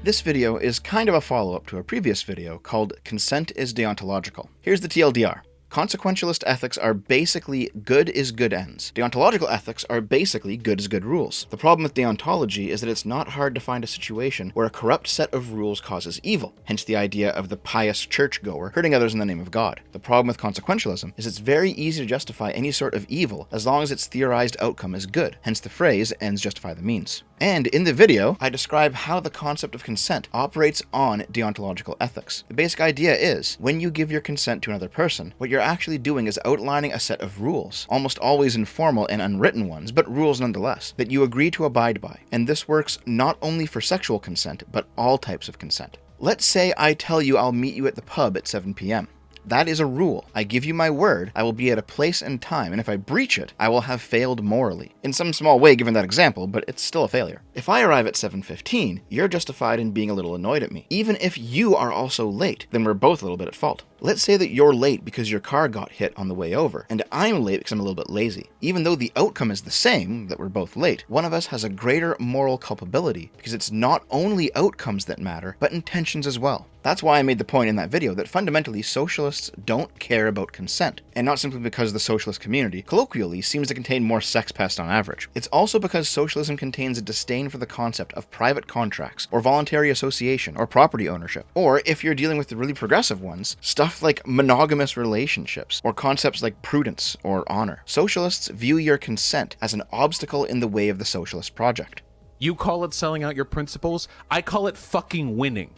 This video is kind of a follow-up to a previous video called Consent is Deontological. Here's the TLDR. Consequentialist ethics are basically good is good ends. Deontological ethics are basically good is good rules. The problem with deontology is that it's not hard to find a situation where a corrupt set of rules causes evil, hence the idea of the pious churchgoer hurting others in the name of God. The problem with consequentialism is it's very easy to justify any sort of evil as long as its theorized outcome is good, hence the phrase ends justify the means. And in the video, I describe how the concept of consent operates on deontological ethics. The basic idea is, when you give your consent to another person, what you're actually doing is outlining a set of rules, almost always informal and unwritten ones, but rules nonetheless, that you agree to abide by. And this works not only for sexual consent, but all types of consent. Let's say I tell you I'll meet you at the pub at 7 p.m. That is a rule. I give you my word, I will be at a place and time, and if I breach it, I will have failed morally. In some small way given that example, but it's still a failure. If I arrive at 7:15, you're justified in being a little annoyed at me. Even if you are also late, then we're both a little bit at fault. Let's say that you're late because your car got hit on the way over, and I'm late because I'm a little bit lazy. Even though the outcome is the same, that we're both late, one of us has a greater moral culpability because it's not only outcomes that matter, but intentions as well. That's why I made the point in that video that fundamentally socialists don't care about consent, and not simply because the socialist community, colloquially, seems to contain more sex pests on average. It's also because socialism contains a disdain for the concept of private contracts, or voluntary association, or property ownership, or if you're dealing with the really progressive ones, stuff like monogamous relationships, or concepts like prudence or honor. Socialists view your consent as an obstacle in the way of the socialist project. You call it selling out your principles, I call it fucking winning.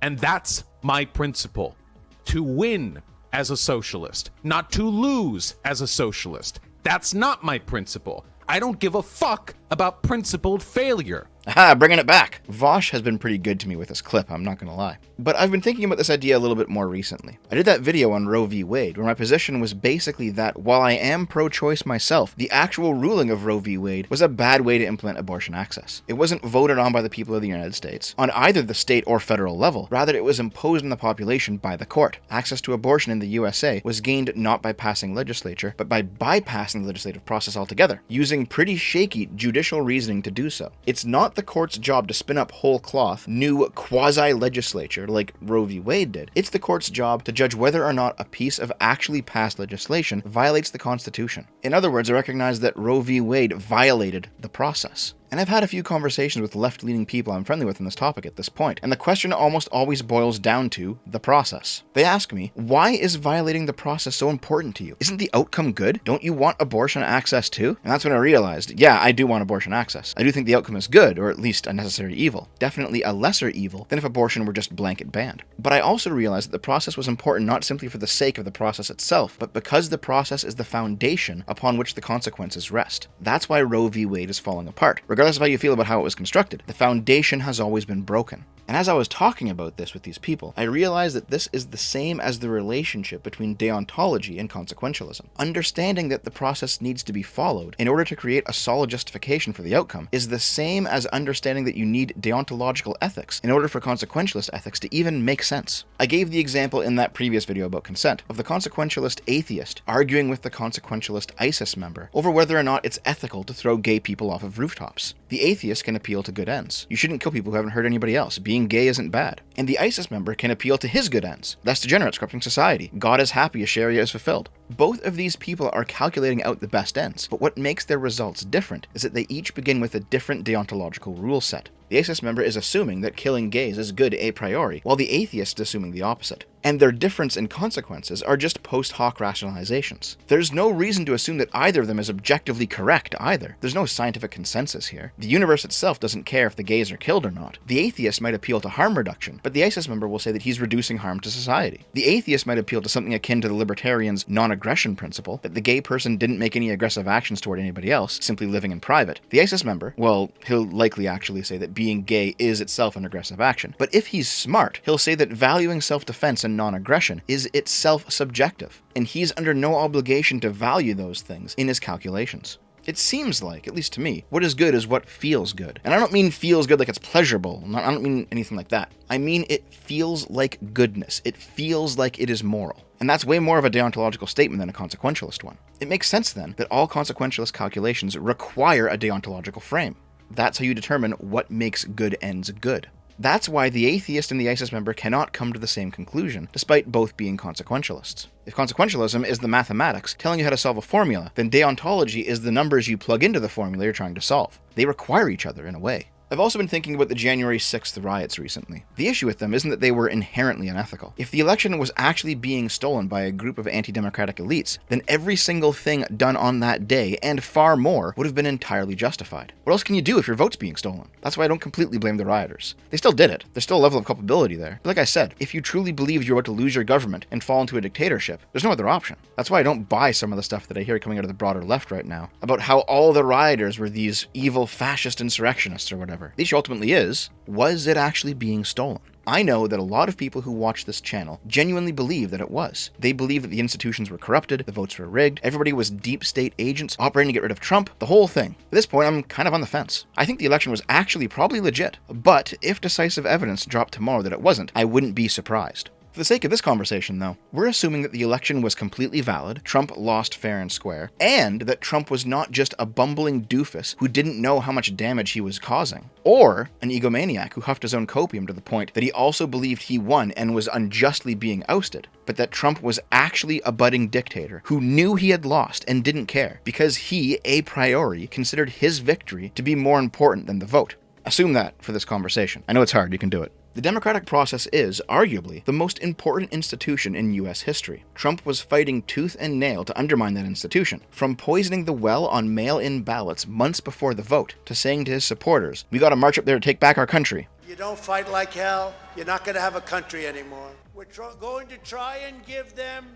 And that's my principle. To win as a socialist, not to lose as a socialist. That's not my principle. I don't give a fuck about principled failure. Aha, bringing it back. Vosh has been pretty good to me with this clip, I'm not gonna lie. But I've been thinking about this idea a little bit more recently. I did that video on Roe v. Wade, where my position was basically that while I am pro-choice myself, the actual ruling of Roe v. Wade was a bad way to implement abortion access. It wasn't voted on by the people of the United States, on either the state or federal level. Rather, it was imposed on the population by the court. Access to abortion in the USA was gained not by passing legislature, but by bypassing the legislative process altogether, using pretty shaky judicial reasoning to do so. It's not the court's job to spin up whole cloth new quasi-legislature like Roe v. Wade did. It's the court's job to judge whether or not a piece of actually passed legislation violates the Constitution. In other words, I recognize that Roe v. Wade violated the process. And I've had a few conversations with left-leaning people I'm friendly with on this topic at this point, and the question almost always boils down to the process. They ask me, why is violating the process so important to you? Isn't the outcome good? Don't you want abortion access too? And that's when I realized, yeah, I do want abortion access. I do think the outcome is good, or at least a necessary evil. Definitely a lesser evil than if abortion were just blanket banned. But I also realized that the process was important not simply for the sake of the process itself, but because the process is the foundation upon which the consequences rest. That's why Roe v. Wade is falling apart. Regardless of how you feel about how it was constructed, the foundation has always been broken. And as I was talking about this with these people, I realized that this is the same as the relationship between deontology and consequentialism. Understanding that the process needs to be followed in order to create a solid justification for the outcome is the same as understanding that you need deontological ethics in order for consequentialist ethics to even make sense. I gave the example in that previous video about consent of the consequentialist atheist arguing with the consequentialist ISIS member over whether or not it's ethical to throw gay people off of rooftops. The atheist can appeal to good ends. You shouldn't kill people who haven't hurt anybody else. Being gay isn't bad. And the ISIS member can appeal to his good ends. Less degenerates corrupting society. God is happy, a Sharia is fulfilled. Both of these people are calculating out the best ends, but what makes their results different is that they each begin with a different deontological rule set. The ISIS member is assuming that killing gays is good a priori, while the atheist is assuming the opposite. And their difference in consequences are just post hoc rationalizations. There's no reason to assume that either of them is objectively correct either. There's no scientific consensus here. The universe itself doesn't care if the gays are killed or not. The atheist might appeal to harm reduction, but the ISIS member will say that he's reducing harm to society. The atheist might appeal to something akin to the libertarians' non-aggression principle, that the gay person didn't make any aggressive actions toward anybody else, simply living in private. The ISIS member, well, he'll likely actually say that being gay is itself an aggressive action. But if he's smart, he'll say that valuing self-defense and non-aggression is itself subjective, and he's under no obligation to value those things in his calculations. It seems like, at least to me, what is good is what feels good. And I don't mean feels good like it's pleasurable. I don't mean anything like that. I mean it feels like goodness. It feels like it is moral. And that's way more of a deontological statement than a consequentialist one. It makes sense then that all consequentialist calculations require a deontological frame. That's how you determine what makes good ends good. That's why the atheist and the ISIS member cannot come to the same conclusion, despite both being consequentialists. If consequentialism is the mathematics telling you how to solve a formula, then deontology is the numbers you plug into the formula you're trying to solve. They require each other in a way. I've also been thinking about the January 6th riots recently. The issue with them isn't that they were inherently unethical. If the election was actually being stolen by a group of anti-democratic elites, then every single thing done on that day, and far more, would have been entirely justified. What else can you do if your vote's being stolen? That's why I don't completely blame the rioters. They still did it. There's still a level of culpability there. But like I said, if you truly believed you're about to lose your government and fall into a dictatorship, there's no other option. That's why I don't buy some of the stuff that I hear coming out of the broader left right now, about how all the rioters were these evil fascist insurrectionists or whatever. The issue ultimately is, was it actually being stolen? I know that a lot of people who watch this channel genuinely believe that it was. They believe that the institutions were corrupted, the votes were rigged, everybody was deep state agents operating to get rid of Trump, the whole thing. At this point, I'm kind of on the fence. I think the election was actually probably legit, but if decisive evidence dropped tomorrow that it wasn't, I wouldn't be surprised. For the sake of this conversation, though, we're assuming that the election was completely valid, Trump lost fair and square, and that Trump was not just a bumbling doofus who didn't know how much damage he was causing, or an egomaniac who huffed his own copium to the point that he also believed he won and was unjustly being ousted, but that Trump was actually a budding dictator who knew he had lost and didn't care because he, a priori, considered his victory to be more important than the vote. Assume that for this conversation. I know it's hard, you can do it. The democratic process is, arguably, the most important institution in US history. Trump was fighting tooth and nail to undermine that institution, from poisoning the well on mail-in ballots months before the vote, to saying to his supporters, "We gotta march up there to take back our country." You don't fight like hell, you're not going to have a country anymore. We're going to try and give them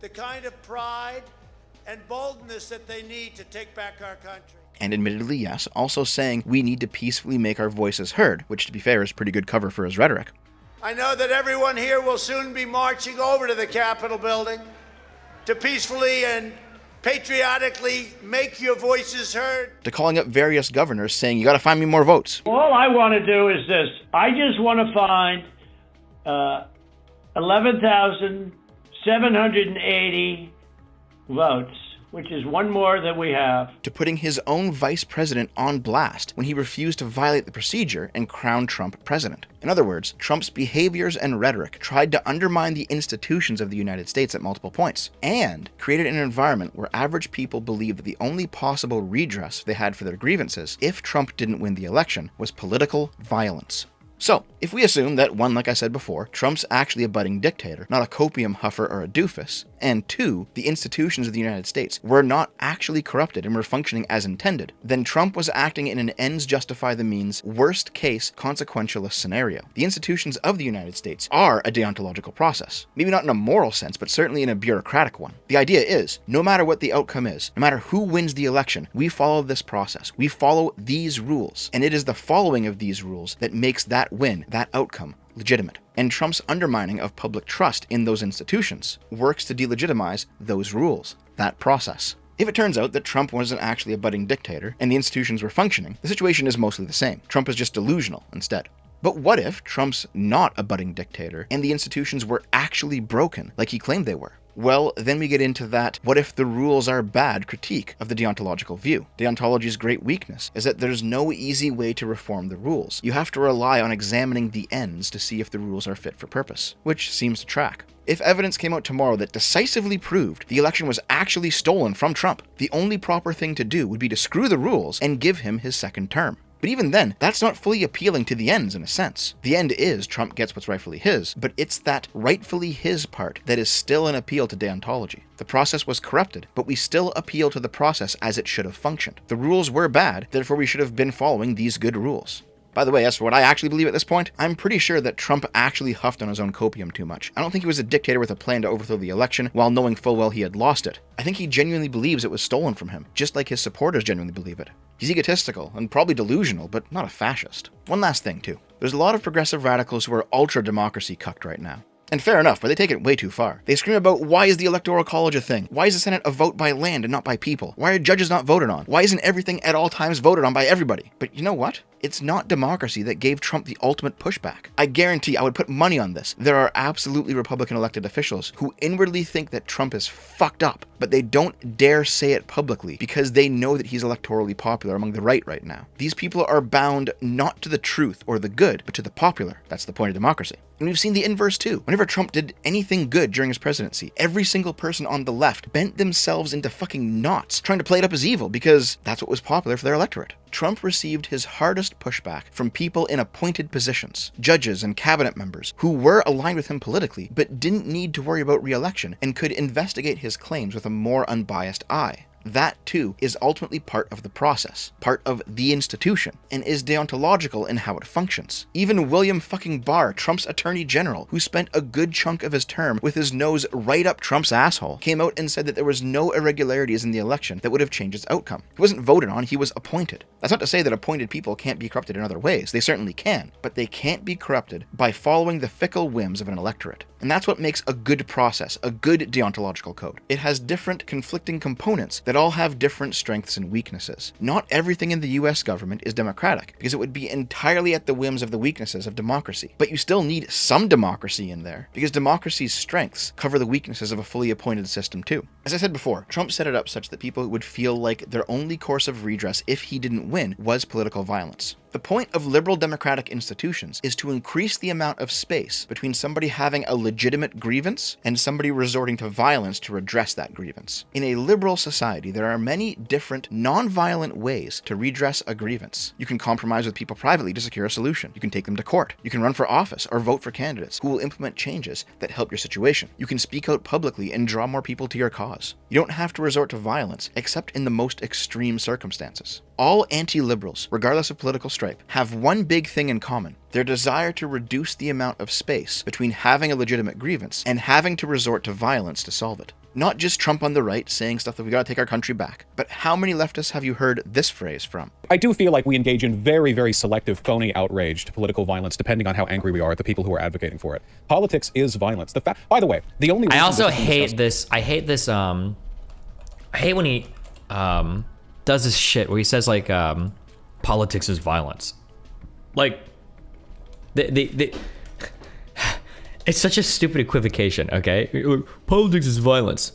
the kind of pride and boldness that they need to take back our country. And admittedly, yes, also saying we need to peacefully make our voices heard, which to be fair is pretty good cover for his rhetoric. I know that everyone here will soon be marching over to the Capitol building to peacefully and patriotically make your voices heard. To calling up various governors saying, "You gotta find me more votes." All I want to do is this. I just want to find 11,780 votes, which is one more than we have. To putting his own vice president on blast when he refused to violate the procedure and crown Trump president. In other words, Trump's behaviors and rhetoric tried to undermine the institutions of the United States at multiple points, and created an environment where average people believed that the only possible redress they had for their grievances, if Trump didn't win the election, was political violence. So, if we assume that, one, like I said before, Trump's actually a budding dictator, not a copium huffer or a doofus, and two, the institutions of the United States were not actually corrupted and were functioning as intended, then Trump was acting in an ends justify the means, worst case consequentialist scenario. The institutions of the United States are a deontological process. Maybe not in a moral sense, but certainly in a bureaucratic one. The idea is, no matter what the outcome is, no matter who wins the election, we follow this process. We follow these rules, and it is the following of these rules that makes that win, that outcome, legitimate. And Trump's undermining of public trust in those institutions works to delegitimize those rules, that process. If it turns out that Trump wasn't actually a budding dictator and the institutions were functioning, the situation is mostly the same. Trump is just delusional instead. But what if Trump's not a budding dictator and the institutions were actually broken like he claimed they were? Well, then we get into that what if the rules are bad critique of the deontological view. Deontology's great weakness is that there's no easy way to reform the rules. You have to rely on examining the ends to see if the rules are fit for purpose, which seems to track. If evidence came out tomorrow that decisively proved the election was actually stolen from Trump, the only proper thing to do would be to screw the rules and give him his second term. But even then, that's not fully appealing to the ends in a sense. The end is Trump gets what's rightfully his, but it's that rightfully his part that is still an appeal to deontology. The process was corrupted, but we still appeal to the process as it should have functioned. The rules were bad, therefore we should have been following these good rules. By the way, as for what I actually believe at this point, I'm pretty sure that Trump actually huffed on his own copium too much. I don't think he was a dictator with a plan to overthrow the election while knowing full well he had lost it. I think he genuinely believes it was stolen from him, just like his supporters genuinely believe it. He's egotistical and probably delusional, but not a fascist. One last thing, too. There's a lot of progressive radicals who are ultra-democracy cucked right now. And fair enough, but they take it way too far. They scream about, why is the Electoral College a thing? Why is the Senate a vote by land and not by people? Why are judges not voted on? Why isn't everything at all times voted on by everybody? But you know what? It's not democracy that gave Trump the ultimate pushback. I guarantee, I would put money on this, there are absolutely Republican elected officials who inwardly think that Trump is fucked up, but they don't dare say it publicly because they know that he's electorally popular among the right now. These people are bound not to the truth or the good, but to the popular. That's the point of democracy. And we've seen the inverse too. Whenever Trump did anything good during his presidency, every single person on the left bent themselves into fucking knots trying to play it up as evil because that's what was popular for their electorate. Trump received his hardest pushback from people in appointed positions, judges and cabinet members, who were aligned with him politically, but didn't need to worry about re-election and could investigate his claims with a more unbiased eye. That, too, is ultimately part of the process, part of the institution, and is deontological in how it functions. Even William fucking Barr, Trump's attorney general, who spent a good chunk of his term with his nose right up Trump's asshole, came out and said that there was no irregularities in the election that would have changed its outcome. He wasn't voted on, he was appointed. That's not to say that appointed people can't be corrupted in other ways. They certainly can, but they can't be corrupted by following the fickle whims of an electorate. And that's what makes a good process, a good deontological code. It has different conflicting components that all have different strengths and weaknesses. Not everything in the US government is democratic, because it would be entirely at the whims of the weaknesses of democracy. But you still need some democracy in there, because democracy's strengths cover the weaknesses of a fully appointed system too. As I said before, Trump set it up such that people would feel like their only course of redress if he didn't win was political violence. The point of liberal democratic institutions is to increase the amount of space between somebody having a legitimate grievance and somebody resorting to violence to redress that grievance. In a liberal society, there are many different non-violent ways to redress a grievance. You can compromise with people privately to secure a solution. You can take them to court. You can run for office or vote for candidates who will implement changes that help your situation. You can speak out publicly and draw more people to your cause. You don't have to resort to violence except in the most extreme circumstances. All anti-liberals, regardless of political stripe, have one big thing in common: their desire to reduce the amount of space between having a legitimate grievance and having to resort to violence to solve it. Not just Trump on the right saying stuff that we gotta take our country back, but how many leftists have you heard this phrase from? I do feel like we engage in very, very selective, phony outrage to political violence, depending on how angry we are at the people who are advocating for it. Politics is violence. By the way, the only reason I also hate this. I hate this. I hate when he does this shit where he says like politics is violence. Like it's such a stupid equivocation. Okay, politics is violence.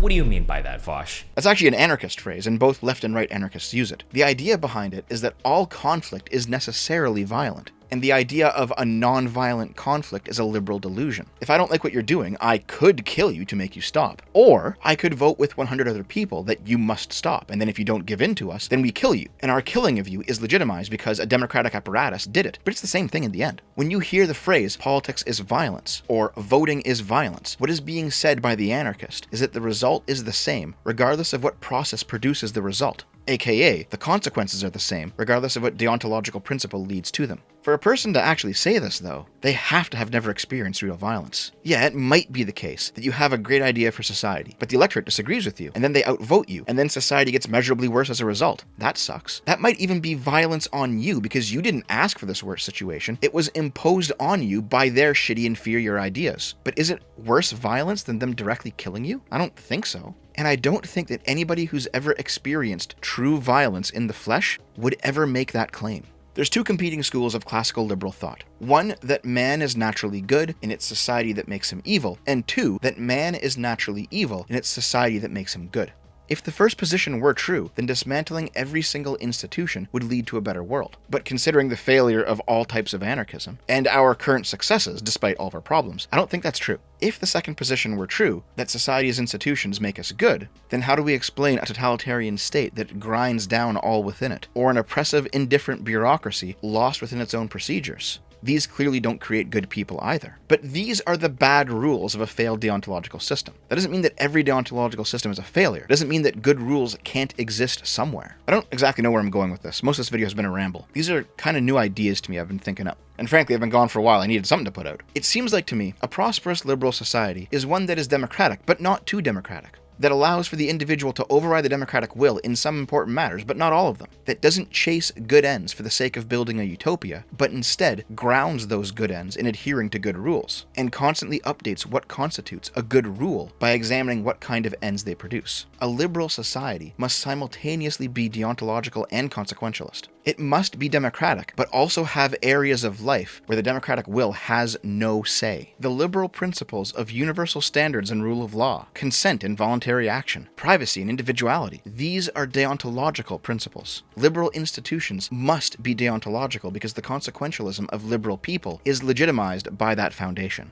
What do you mean by that, Vosh? That's actually an anarchist phrase, and both left and right anarchists use it. The idea behind it is that all conflict is necessarily violent. And the idea of a non-violent conflict is a liberal delusion. If I don't like what you're doing, I could kill you to make you stop. Or I could vote with 100 other people that you must stop, and then if you don't give in to us, then we kill you. And our killing of you is legitimized because a democratic apparatus did it. But it's the same thing in the end. When you hear the phrase politics is violence, or voting is violence, what is being said by the anarchist is that the result is the same, regardless of what process produces the result. AKA, the consequences are the same, regardless of what deontological principle leads to them. For a person to actually say this, though, they have to have never experienced real violence. Yeah, it might be the case that you have a great idea for society, but the electorate disagrees with you, and then they outvote you, and then society gets measurably worse as a result. That sucks. That might even be violence on you, because you didn't ask for this worse situation. It was imposed on you by their shitty, inferior ideas. But is it worse violence than them directly killing you? I don't think so. And I don't think that anybody who's ever experienced true violence in the flesh would ever make that claim. There's two competing schools of classical liberal thought. One, that man is naturally good and it's society that makes him evil, and two, that man is naturally evil and it's society that makes him good. If the first position were true, then dismantling every single institution would lead to a better world. But considering the failure of all types of anarchism, and our current successes despite all of our problems, I don't think that's true. If the second position were true, that society's institutions make us good, then how do we explain a totalitarian state that grinds down all within it, or an oppressive, indifferent bureaucracy lost within its own procedures? These clearly don't create good people either. But these are the bad rules of a failed deontological system. That doesn't mean that every deontological system is a failure. It doesn't mean that good rules can't exist somewhere. I don't exactly know where I'm going with this. Most of this video has been a ramble. These are kind of new ideas to me I've been thinking up. And frankly, I've been gone for a while. I needed something to put out. It seems like to me, a prosperous liberal society is one that is democratic, but not too democratic. That allows for the individual to override the democratic will in some important matters, but not all of them. That doesn't chase good ends for the sake of building a utopia, but instead grounds those good ends in adhering to good rules, and constantly updates what constitutes a good rule by examining what kind of ends they produce. A liberal society must simultaneously be deontological and consequentialist. It must be democratic, but also have areas of life where the democratic will has no say. The liberal principles of universal standards and rule of law, consent and voluntary voluntary action, privacy and individuality. These are deontological principles. Liberal institutions must be deontological because the consequentialism of liberal people is legitimized by that foundation.